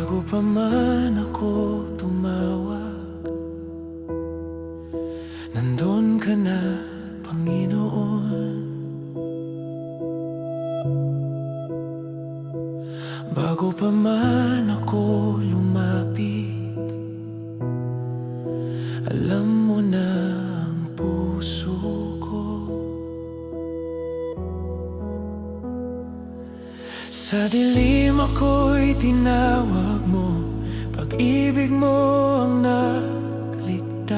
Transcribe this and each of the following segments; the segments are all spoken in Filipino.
Bago pa man ako tumawag, nandun ka na, Panginoon. Bago pa man ako lumapit, alam mo na ang puso ko. Sa dilim ako'y tinawag mo, pag-ibig mo ang nagligtas.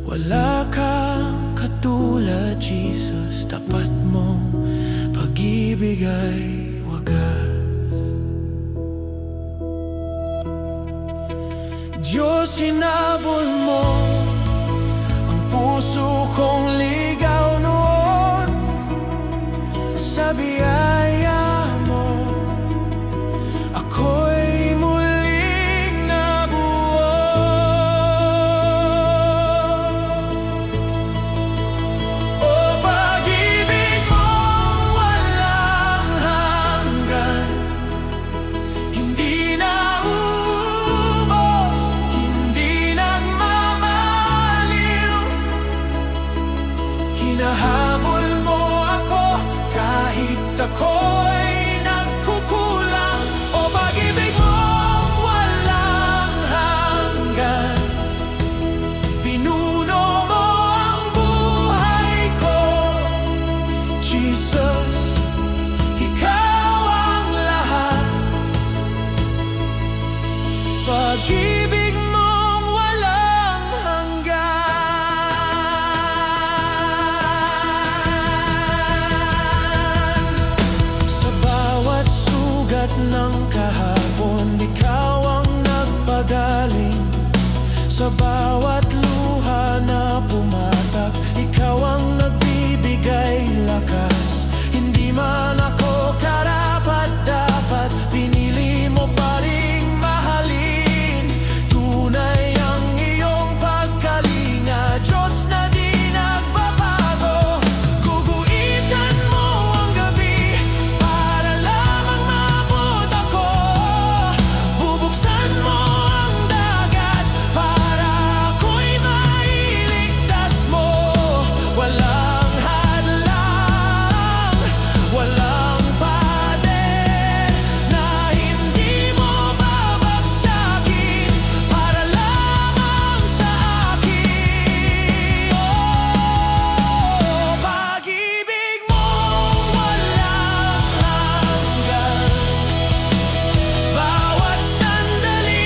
Wala kang katulad, Jesus, tapat mong pag-ibig ay wagas. Diyos, hinabol mo ang puso kong ligaw noon. Sa biyaya mo, ako'y muling nabuo. O pag-ibig mong walang hanggan, hindi na ubos, hindi nagmamaliw. Hinahabol mo ako kahit ako'y nagkukulang. O pag-ibig mong walang hanggan, pinuno mo ang buhay ko. Jesus, ikaw ang lahat. Pag-ibig mong walang hanggan. Sa bawat sugat ng kahapon, ikaw ang nagpagaling. Sa bawat luha na pumatak, ikaw ang nagbibigay lakas. Hindi man ako karapat-dapat, pinili mo pa ring mahalin. Tunay ang iyong pagkalinga, Diyos na di nagbabago. Guguitan mo ang gabi para lamang maabot ako. Bubuksan mo ang dagat para ako'y mailigtas mo. Walang hadlang, walang pader na hindi mo babagsakin para lamang sa akin. Oh, pag-ibig mong walang hanggan, bawat sandali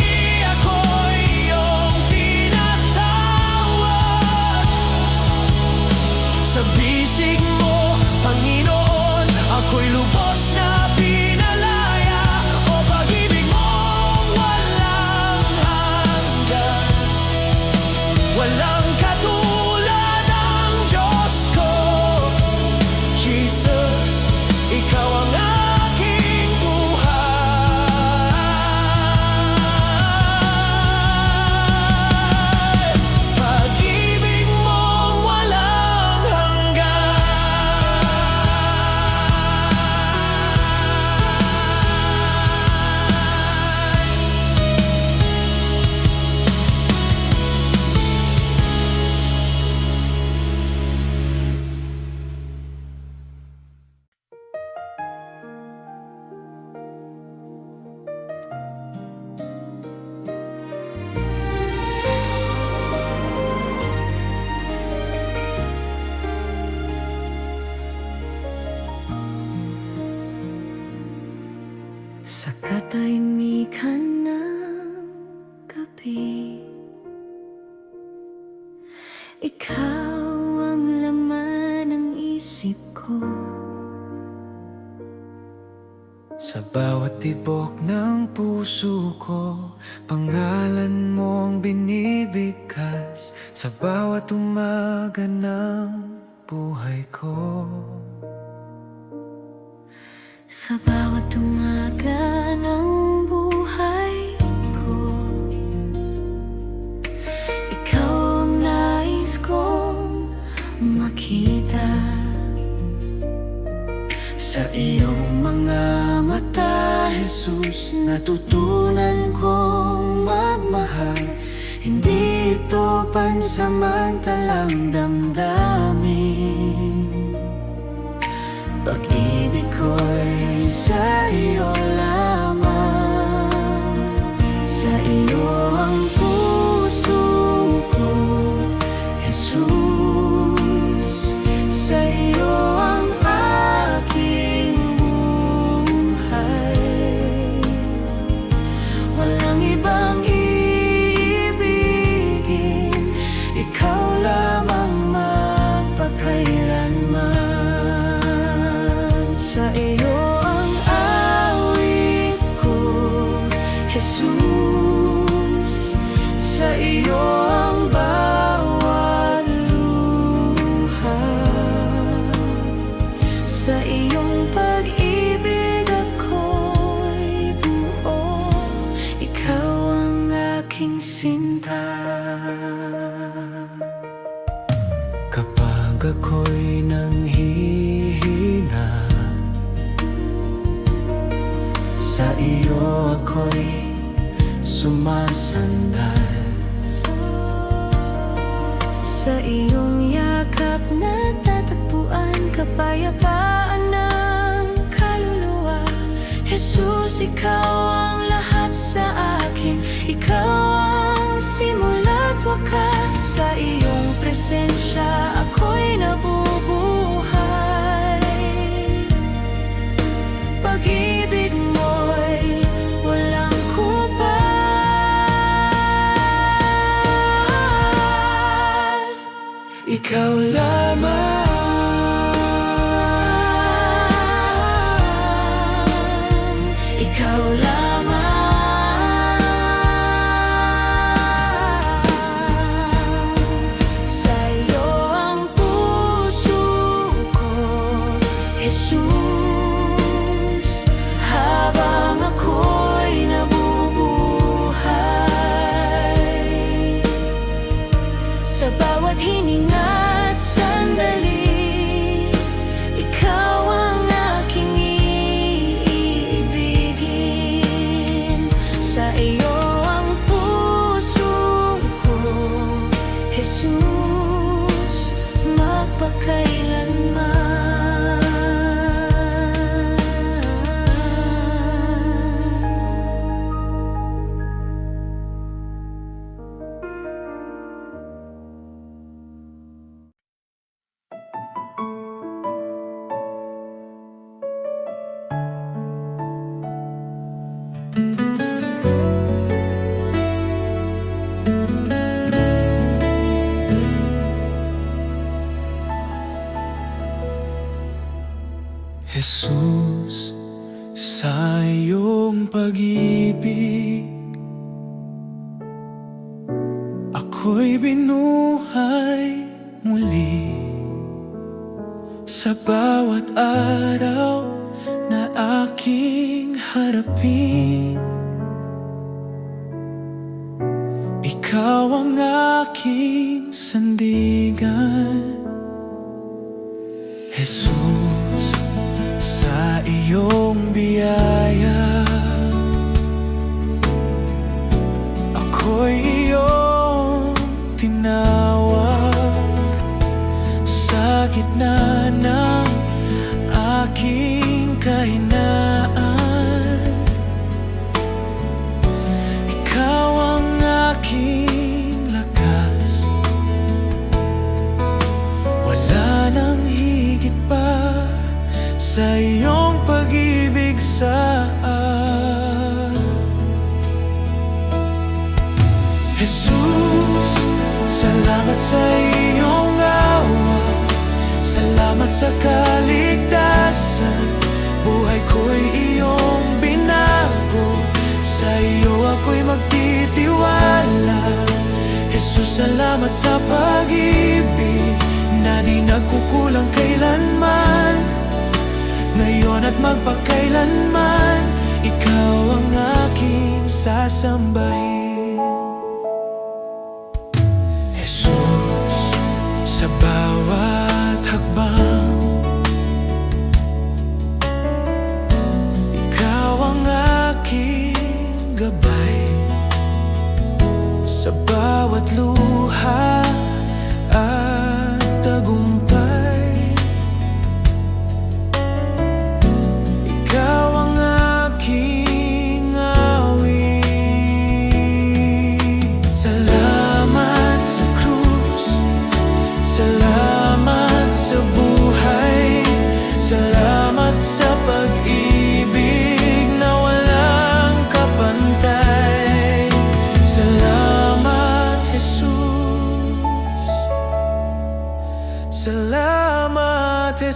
ako'y iyong tinatawag. Sa bisig mo, Panginoon, ako'y lubos na pinalaya. O pag-ibig mong walang hanggan, walang katulad ang Diyos ko. Jesus, ikaw ang aking buhay. Pag-ibig mong walang hanggan. Sa katahimikan ng gabi, ikaw ang laman ng isip ko. Sa bawat tibok ng puso ko, pangalan mong binibigkas. Sa bawat umaga ng buhay ko, Sa bawat umaga ng buhay ko, ikaw ang nais kong makita. Sa iyong mga mata, Jesus, natutunan kong magmahal. Hindi ito pansamantalang damdamin. Pag-ibig ko'y sa iyo lamang. Sa iyo ang puso ko, Jesus. Sa iyo ang aking buhay. Walang ibang iibigin, ikaw lamang magpakailanman. Sa iyo ang awit ko, Jesus. Sa iyo ang bawat luha. Sa iyong pag-ibig ako'y buo. Ikaw ang aking sinta. Kapag ako'y nanghihina, sa iyo ako'y sumasandal. Sa iyong yakap natatagpuan kapayapaan ng kaluluwa. Jesus, ikaw ang lahat sa akin. Ikaw ang simula't wakas. Sa iyong presensya ako'y nabubuhay. Pag-ibig mo'y walang kubas. Ikaw lamang. Ikaw lamang. Sa iyo ang puso ko, Jesus. Habang ako'y nabubuhay, sa bawat hininga't sandali, ikaw ang aking iibigin. Sa iyo ang puso ko, Jesus, magpakailanman. Jesus, sa iyong pag-ibig, ako'y binuhay muli. Sa bawat araw na aking harapin, ikaw ang aking sandigan. Jesus, sa iyong biyaya, ako'y iyong tinawag. Sa gitna ng aking kahinaan, ikaw ang aking lakas. Wala nang higit pa sa iyong pag-ibig sa Jesus, salamat sa iyong awa. Salamat sa kaligtasan. Buhay ko'y iyong binago. Sa iyo ako'y magtitiwala. Jesus, salamat sa pag-ibig na di nagkukulang kailanman. Ngayon at magpakailanman, ikaw ang aking sasambahin. Jesus, sa bawat hakbang,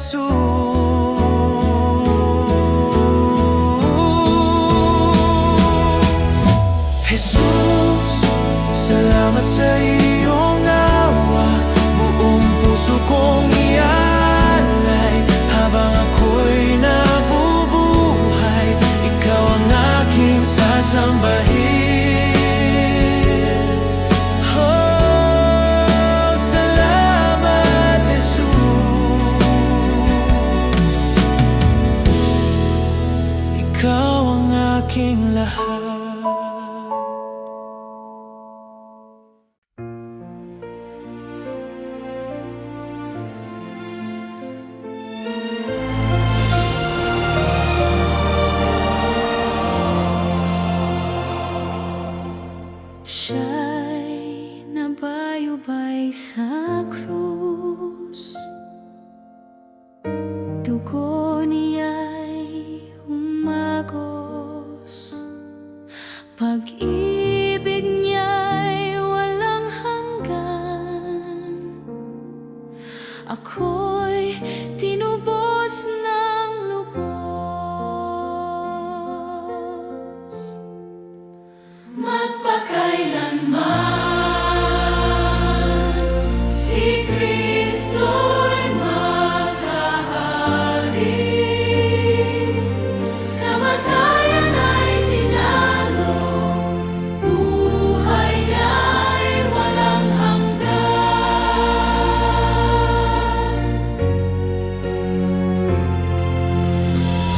Jesus, salamat sa iyong awa. Buong puso kong ialay. Habang ako'y nabubuhay, ikaw ang aking sasambahin. Oh, salamat, Jesus. Ikaw ang aking lahat. Siya'y nabayubay sa krus, dugo niya'y umagos, pag-ibig niya'y walang hanggan. Ako'y tinubos ng lubos, magpakailanman si Kristo'y maghahari. Kamatayan ay tinalo, buhay niya'y walang hanggan.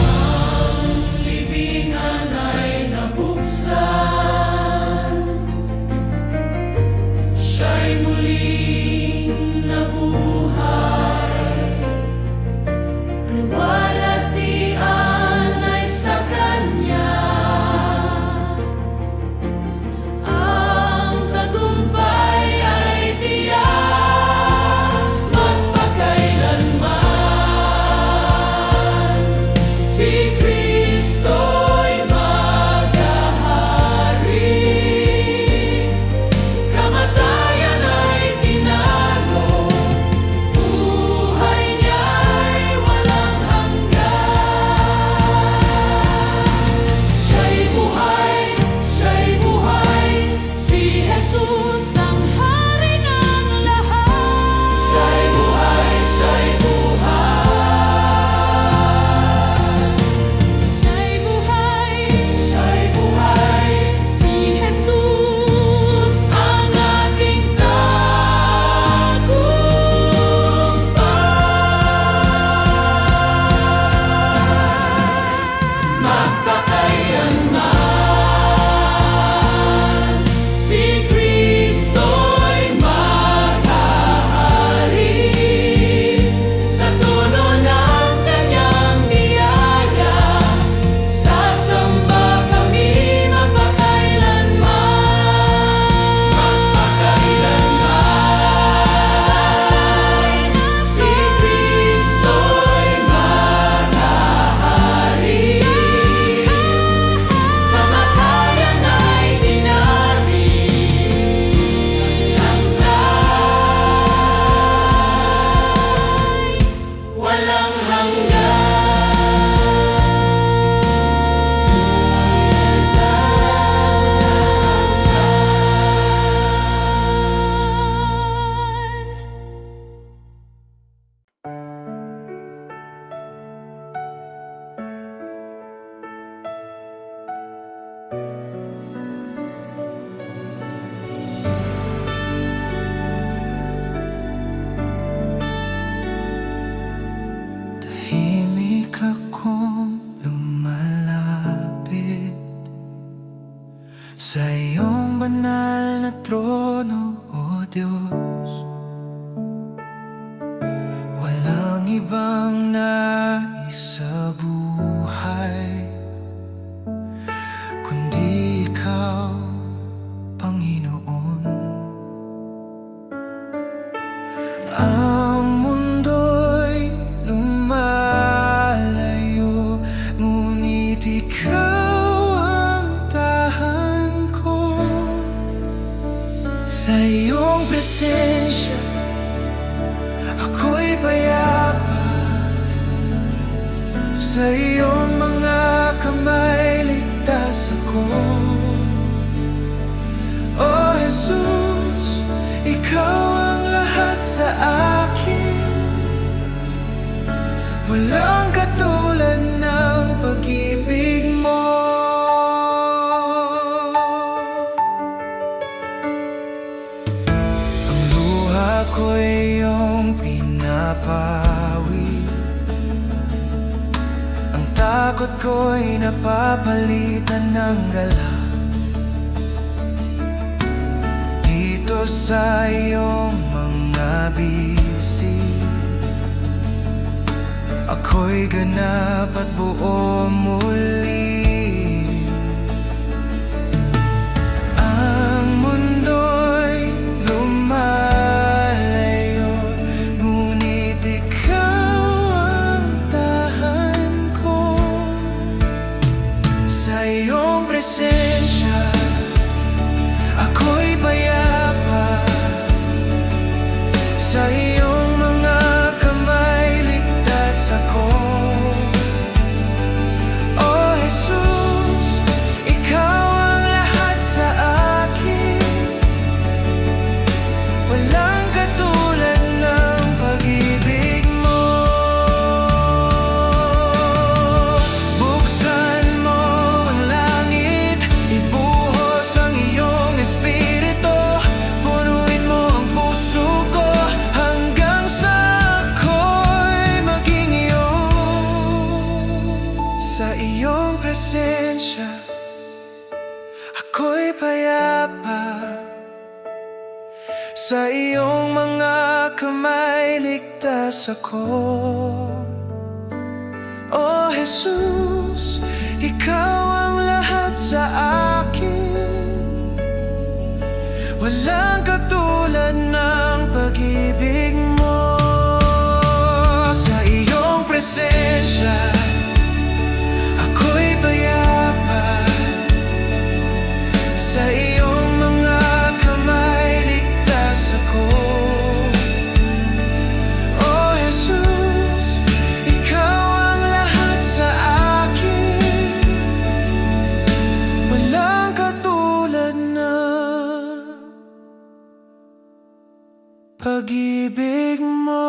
Ang libingan ay nabuksan, siya'y muling nabuhay. Luwalhatian ay sa Kanya, ang tagumpay ay tiyak. Magpakailanman si Kristo'y maghahari. Kamatayan ay tinalo, buhay niya'y walang hanggan. Siya'y buhay, si Jesus ang hari ng lahat. Siya'y buhay, Siya'y buhay, si Jesus ang ating tagumpay. Magpakailanman si Kristo'y maghahari. Sa tono ng Kanyang biyaya, sasamba kami magpakailanman. Magpakailanman si Kristo'y maghahari. Kamatayan ay dinaring, hanggang walang hanggan. Tahimik akong lumalapit sa iyong banal na trono, O Diyos. Walang ibang nais sa buhay kundi Ikaw, Panginoon. Ang mundo'y lumalayo, ngunit Ikaw ang tahan ko. Sa iyong mga kamay ligtas ako. Oh Jesus, ikaw ang lahat sa akin. Walang katulad ng pag-ibig mo. Ang luha ko'y iyong pinapawi. Ang takot ko'y napapalitan ng gala. Dito sa iyong mga bisig, ako'y ganap at buo muli. Ang mundo'y lumalayo, ngunit ikaw ang tahan ko. Sa iyong presensya, ako'y payapa. Sa iyong mga kamay ligtas ako. Oh Jesus, ikaw ang lahat sa akin. Walang katulad ng pag-ibig mo. Buksan mo ang langit, ibuhos ang iyong espiritu. Punuin mo ang puso ko hanggang sa ako'y maging iyo. Sa iyong presensya, ako'y payapa. Sa iyong mga kamay ligtas ako. Oh Jesus, ikaw ang lahat sa akin. Walang katulad ng pag-ibig mo. Sa iyong presensya, ako'y payapa. Sa iyong mga kamay ligtas ako. Oh Jesus, ikaw ang lahat sa akin. Walang katulad ng pag-ibig mo.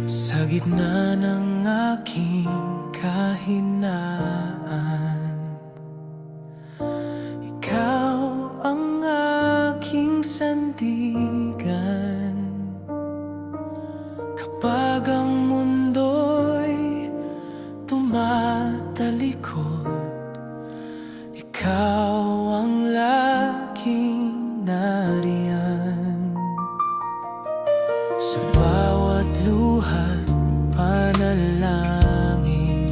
Sa gitna ng aking kahinaan, ikaw ang aking sandigan. Kapag ang mundo'y tumatalikod, ikaw ang laging nariyan. Sa bawat luha't panalangin,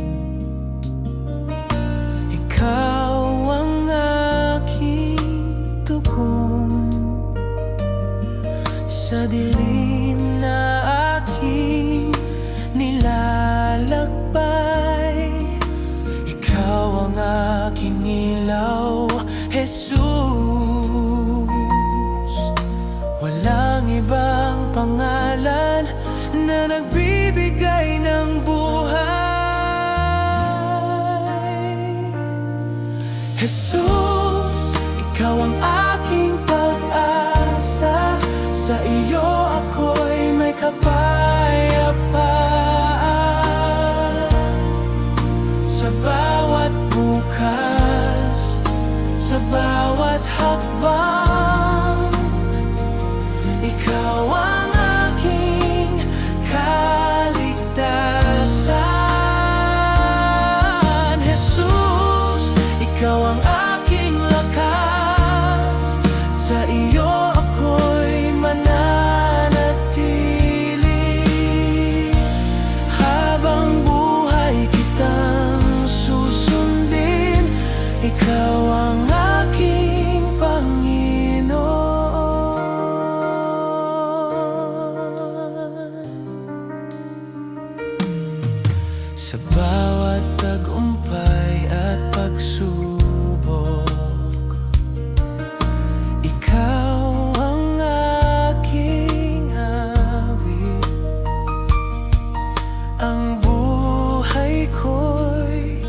ikaw ang aking tugon. Sa dilim na aking nilalakbay, ikaw ang aking ilaw, Jesus. Walang ibang pangalan na nagbibigay ng buhay. Jesus, ikaw ang aking pag-asa. Sa iyo ako'y may kapayapaan. Sa bawat bukas, sa bawat hakbang, ikaw ang aking kaligtasan. Jesus, ikaw ang aking sa bawat tagumpay at pagsubok. Ikaw ang aking awit, ang buhay ko'y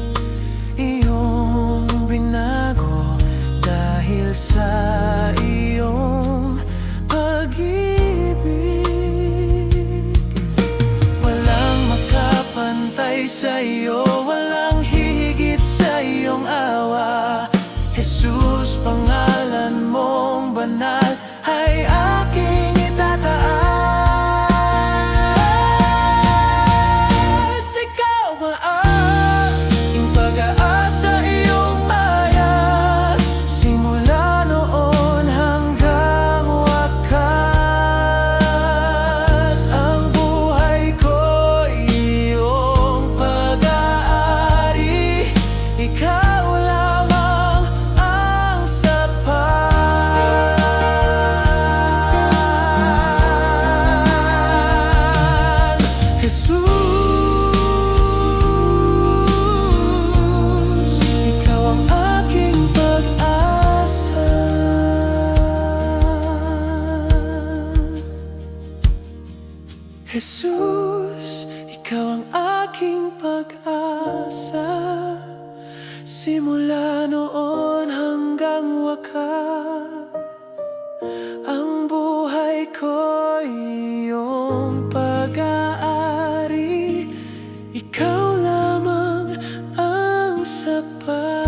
iyong binago dahil sa iyong pag-ibig. Walang makapantay sa iyo, walang hihigit sa iyong awa. Jesus, pangalan mong banal ay aking itataas. Ikaw maas, aking pag-aasa, iyong hayag, simula noon hanggang wakas. Ang buhay ko iyong pag-aari, ikaw lamang ang sapat. Jesus, ikaw ang aking pag-asa. Jesus, ikaw ang aking pag-asa, simula noon hanggang wakas. Ang buhay ko iyong pag-aari, ikaw lamang ang sapat.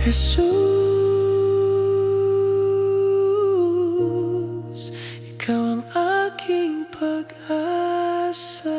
Jesus, ikaw ang aking pag-asa.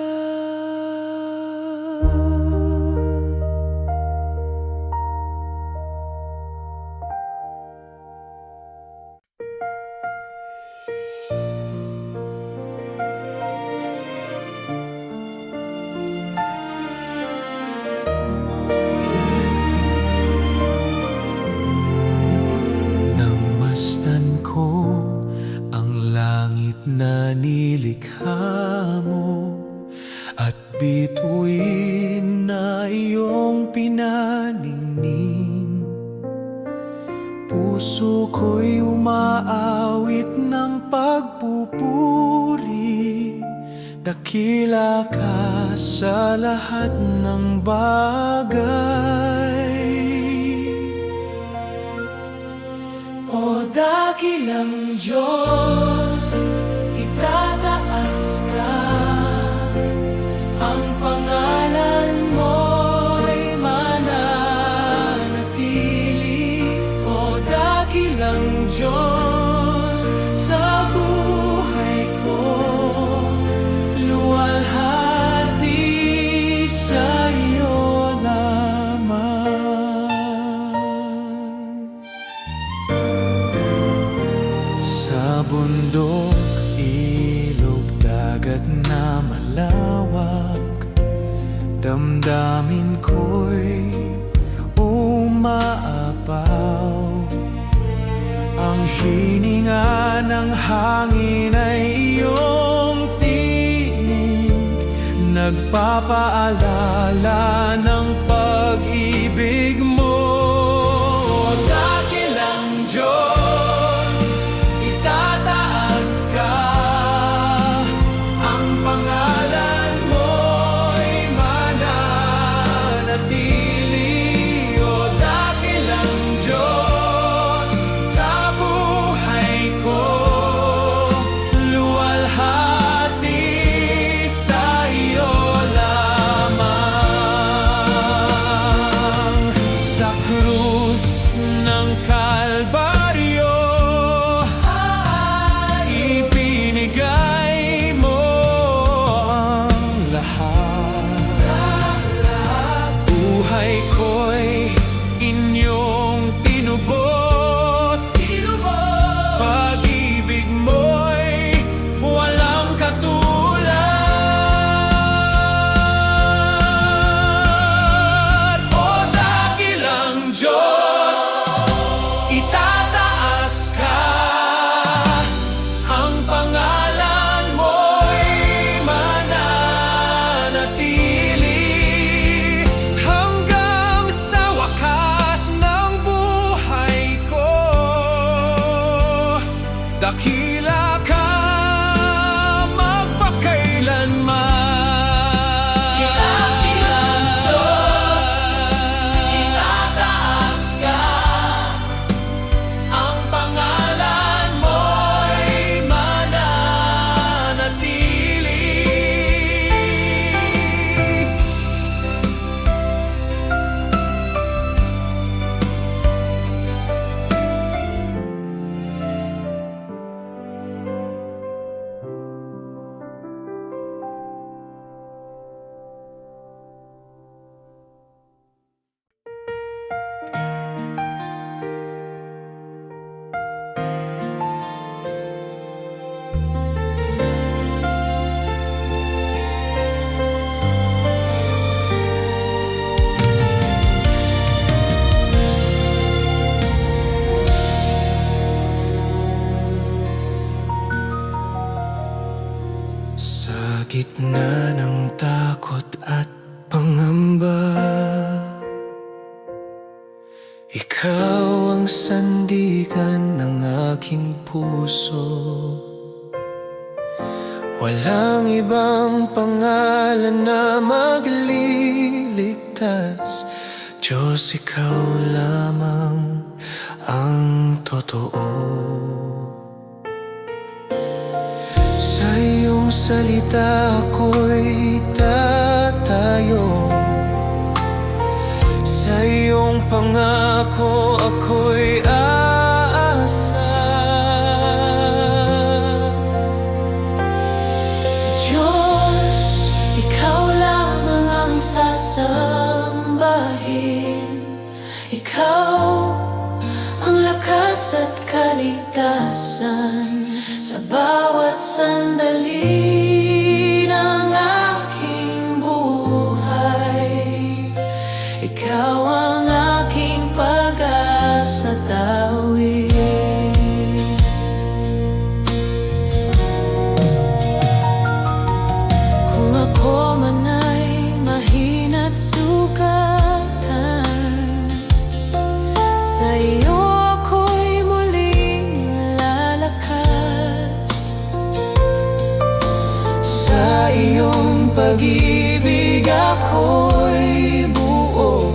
Namasdan ko ang langit na nilikha mo, at bituin na iyong pinaningning. Puso ko'y umaawit ng pagpupuri, dakila ka sa lahat ng bagay. O dakilang Diyos, itataas ka, ang pangalan mo'y mananatili. O dakilang Diyos, sa buhay ko, luwalhati sa iyo lamang. Sa bundok, ilog, dagat na malawak, damdamin ko'y umaapaw. Ang hininga ng hangin ay iyong tinig, nagpapaalala ng pag-ibig mo. O dakilang Diyos, itataas ka, ang pangalan mo'y mananatili. O dakilang Diyos, sa buhay ko, luwalhati sa iyo lamang. Sa gitna ng takot at pangamba, ikaw ang sandigan ng aking puso. Walang ibang pangalan na magliligtas, Diyos, ikaw lamang ang totoo. Sa iyong salita ako'y tatayo, sa iyong pangako ako'y aasa. Diyos, ikaw lamang ang sasambahin. Ikaw ang lakas at kaligtasan sa bawat sandali ng aking buhay. Ikaw ang aking pag-asa tawid. Kung ako man ay mahina't sugatan, sa iyo ako'y muling lalakas. Sa iyong pag-ibig ako'y buo.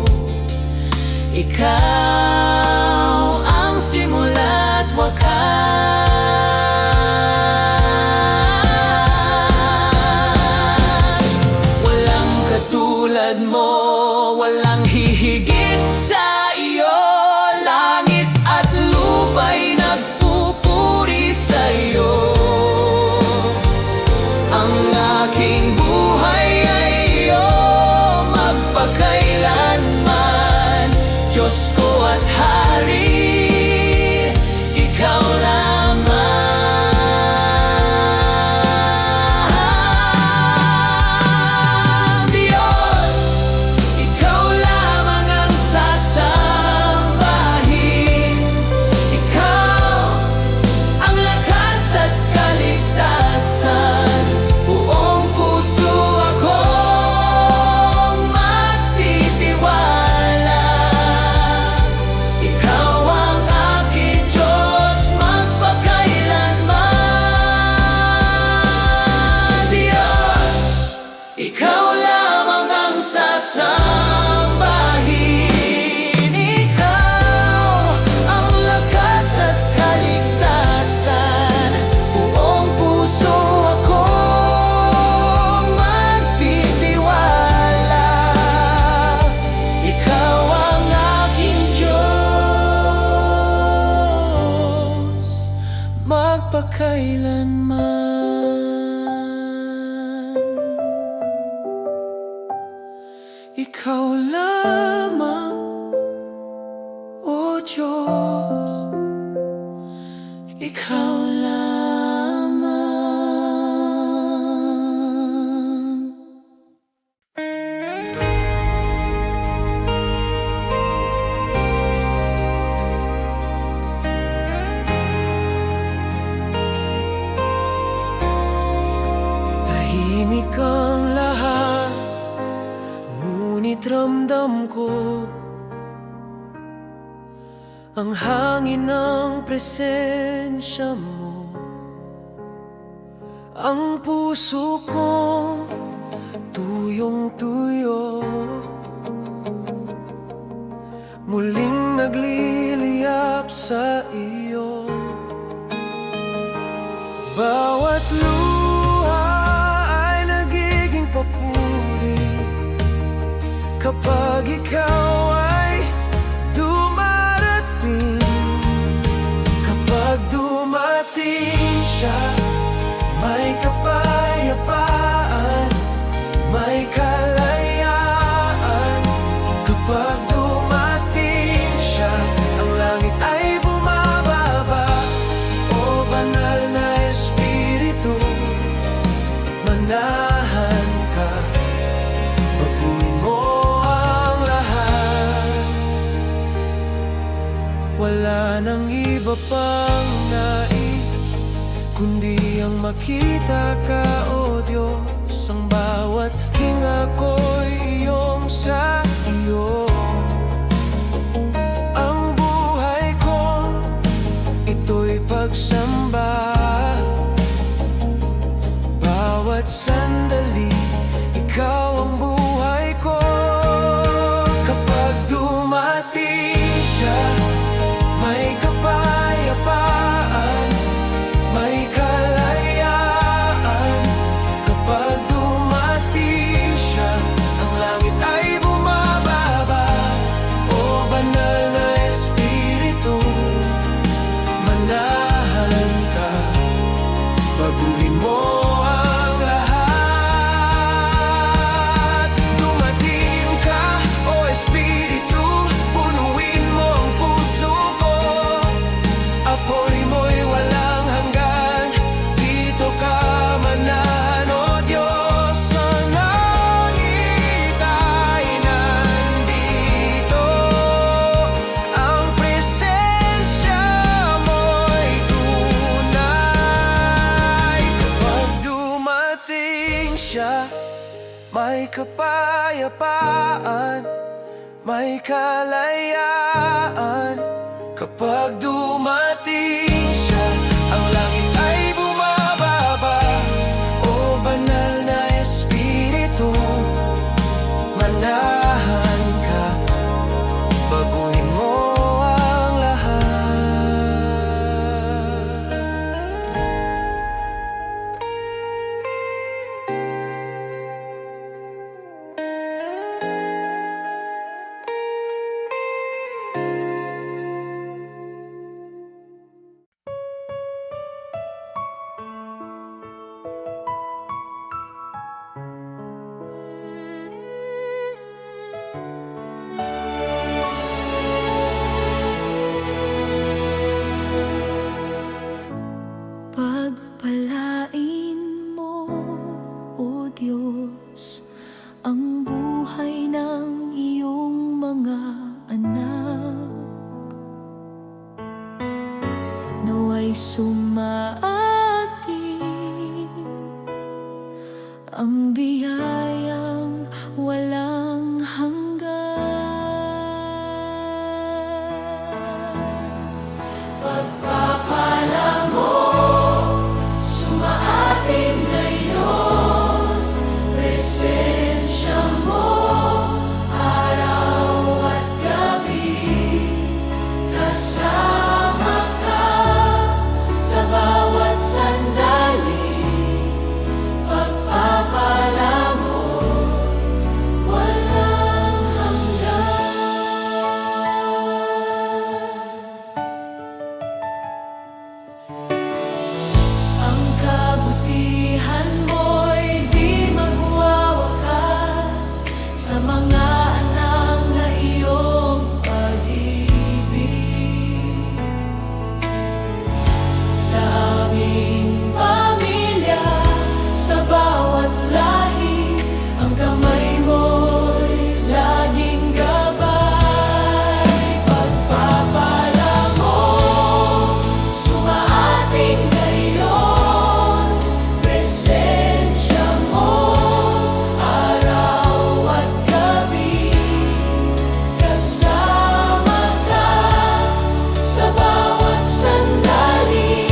Ikaw ang simula't wakas. Walang katulad mo, walang hihigit sa iyo. Langit at lupa'y nagpupuri sa iyo. Ang aking buhay ay iyo magpakailanman. Diyos ko at Hari, ikaw lamang. Diyos, ikaw lamang ang sasambahin. Ikaw ang lakas at kaligtasan. Buong puso akong magtitiwala. Ikaw ang aking Diyos magpakailanman. Diyos, ikaw lamang ang sasambahin. Ikaw ang lakas at kaligtasan. Buong puso akong magtitiwala. Ikaw ang aking Diyos magpakailanman. Ikaw lamang, O Diyos, ikaw lamang. Tahimik ang lahat, ngunit ramdam ko ang hangin ng presensya mo. Ang puso ko tuyong-tuyo, muling nagliliyap sa iyo. Bawat luha ay nagiging papuri kapag ikaw ay dumarating. Kapag dumating siya, may kapayapaan, may kalayaan. Kapag dumating siya, ang langit ay bumababa. O banal na Espiritu, ng iba pang nais, kundi ang makita ka, O Diyos. Ang bawat hinga ko'y iyong sa iyo. Ang buhay ko, ito'y pagsamba. Bawat sandali, ikaw ang buhay ko. Kapag dumating siya, may kapayapaan, may kalayaan. Kapag dumating siya, ang langit ay bumababa. O banal na Espiritu, manahan ka, baguhin mo ang lahat. Dumating ka, O Espiritu, punuin mo ang puso ko. Apoy mo'y walang hanggan, dito ka manahan, O Diyos. Sa langit ay nandito, ang presensya mo'y tunay. Kapag dumating siya, may kapayapaan, may kalayaan. Kapag dumating siya, ang langit ay bumababa. O banal na Espiritu, manahan ka, baguhin mo ang lahat. Pagpalain mo, O Diyos, ang buhay ng iyong mga anak. Nawa'y sumaating ang biyayang walang hanggan. Pagpapala mo, sumaating ngayon, presensya mo, araw at gabi. Kasama ka sa bawat sandali, pagpapala mo, walang hanggan. Ang kabutihan mo'y di magwawakas sa mga anak na iyong pag-ibig. Sa aming pamilya, sa bawat lahi, ang kamay mo'y laging gabay. Pagpapala mo, sumaating ngayon, presensya mo, araw at gabi. Kasama ka sa bawat sandali,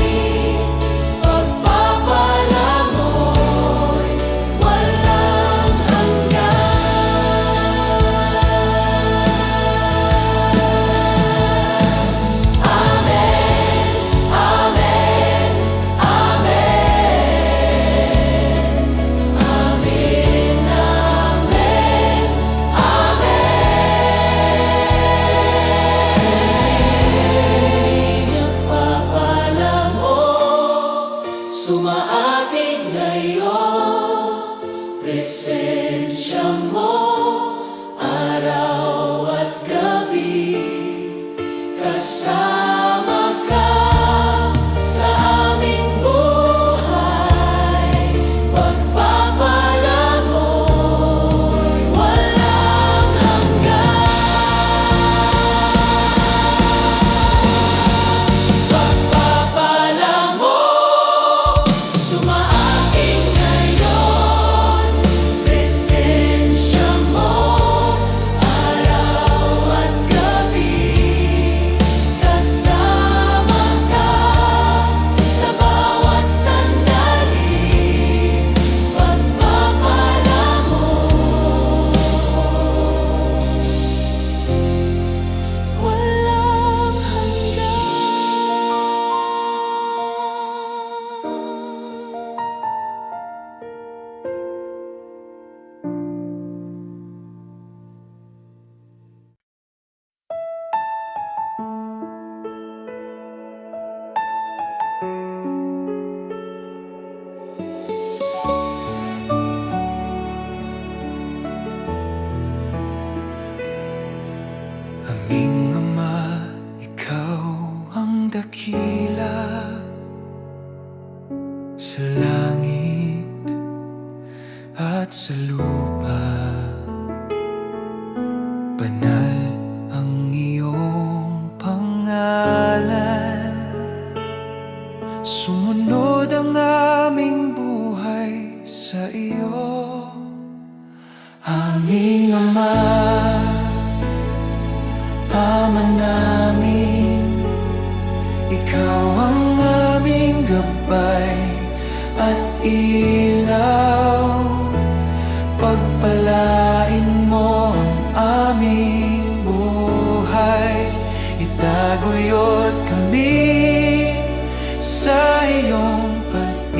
pagpapala mo'y walang hanggan. Amen, amen, amen. Amen, amen, amen. Pagpapala mo, sumaating ngayon, presensya mo, araw at gabi. Kasama ka sa aming buhay, pagpapala mo'y walang hanggan. at sa lupa. Banal ang iyong pangalan, sumunod ang aming buhay sa iyo. Aming Ama, Ama namin, ikaw ang aming gabay at ilaw. Pagpalain mo ang aming buhay, itaguyod kami sa iyong pag-ibig.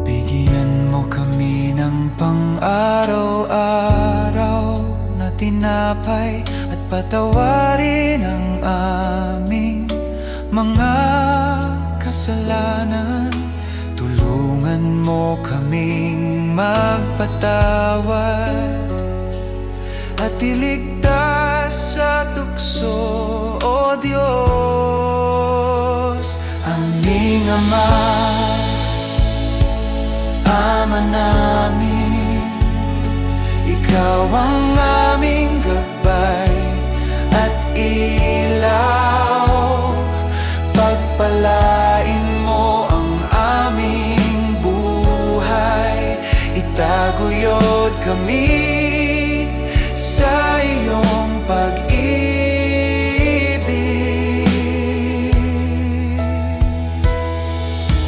Bigyan mo kami ng pang-araw-araw na tinapay at patawarin ang aming mga kasalanan. Tulungan mo kaming magpatawad at iligtas sa tukso, O Diyos. Aming Ama, Ama namin, ikaw ang aming gabay at ilaw. Pagpalain mo ang aming buhay, itaguyod kami sa iyong pag-ibig.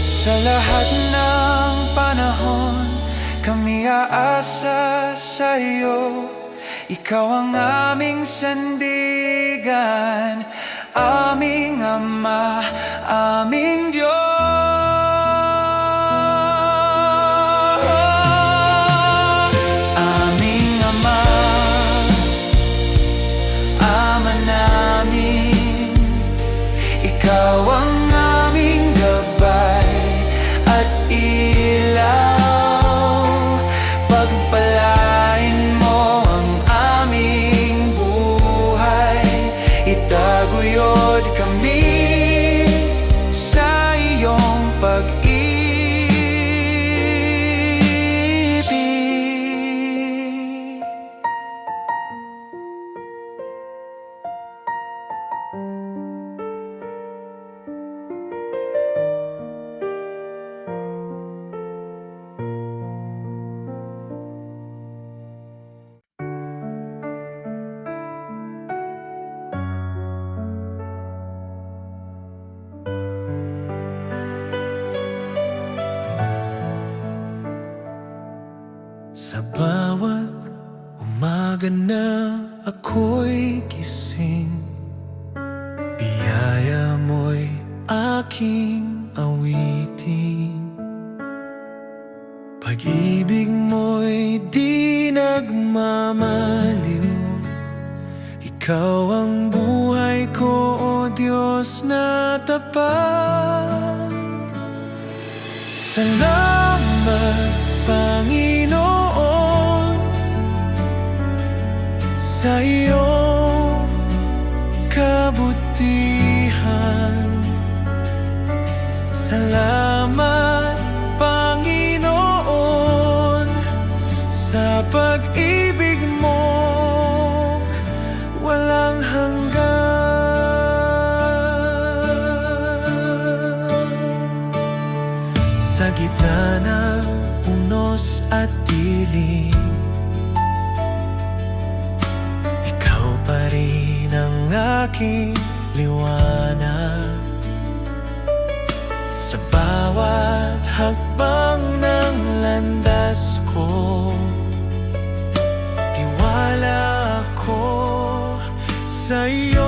Sa lahat ng panahon, kami aasa sa iyo. Ikaw ang aming sandigan, aming Ama, aming Diyos. Aming Ama, Ama namin, ikaw ang aming gabay at ilaw. Pagpalain mo ang aming buhay, itaguyod kami sa iyong pag-ibig. Sa bawat umaga na ako'y gising, biyaya mo'y aking awitin. Pag-ibig mo'y di nagmamaliw, ikaw ang buhay ko, O Diyos na tapat. Salamat, Panginoon, sa iyong kabutihan. Salamat, Panginoon, sa pag-ibig mo walang hanggan. Sa gitna ng unos at dilim, ikaw pa rin ang aking liwanag. Sa bawat hakbang ng landas ko, tiwala ako sa iyo.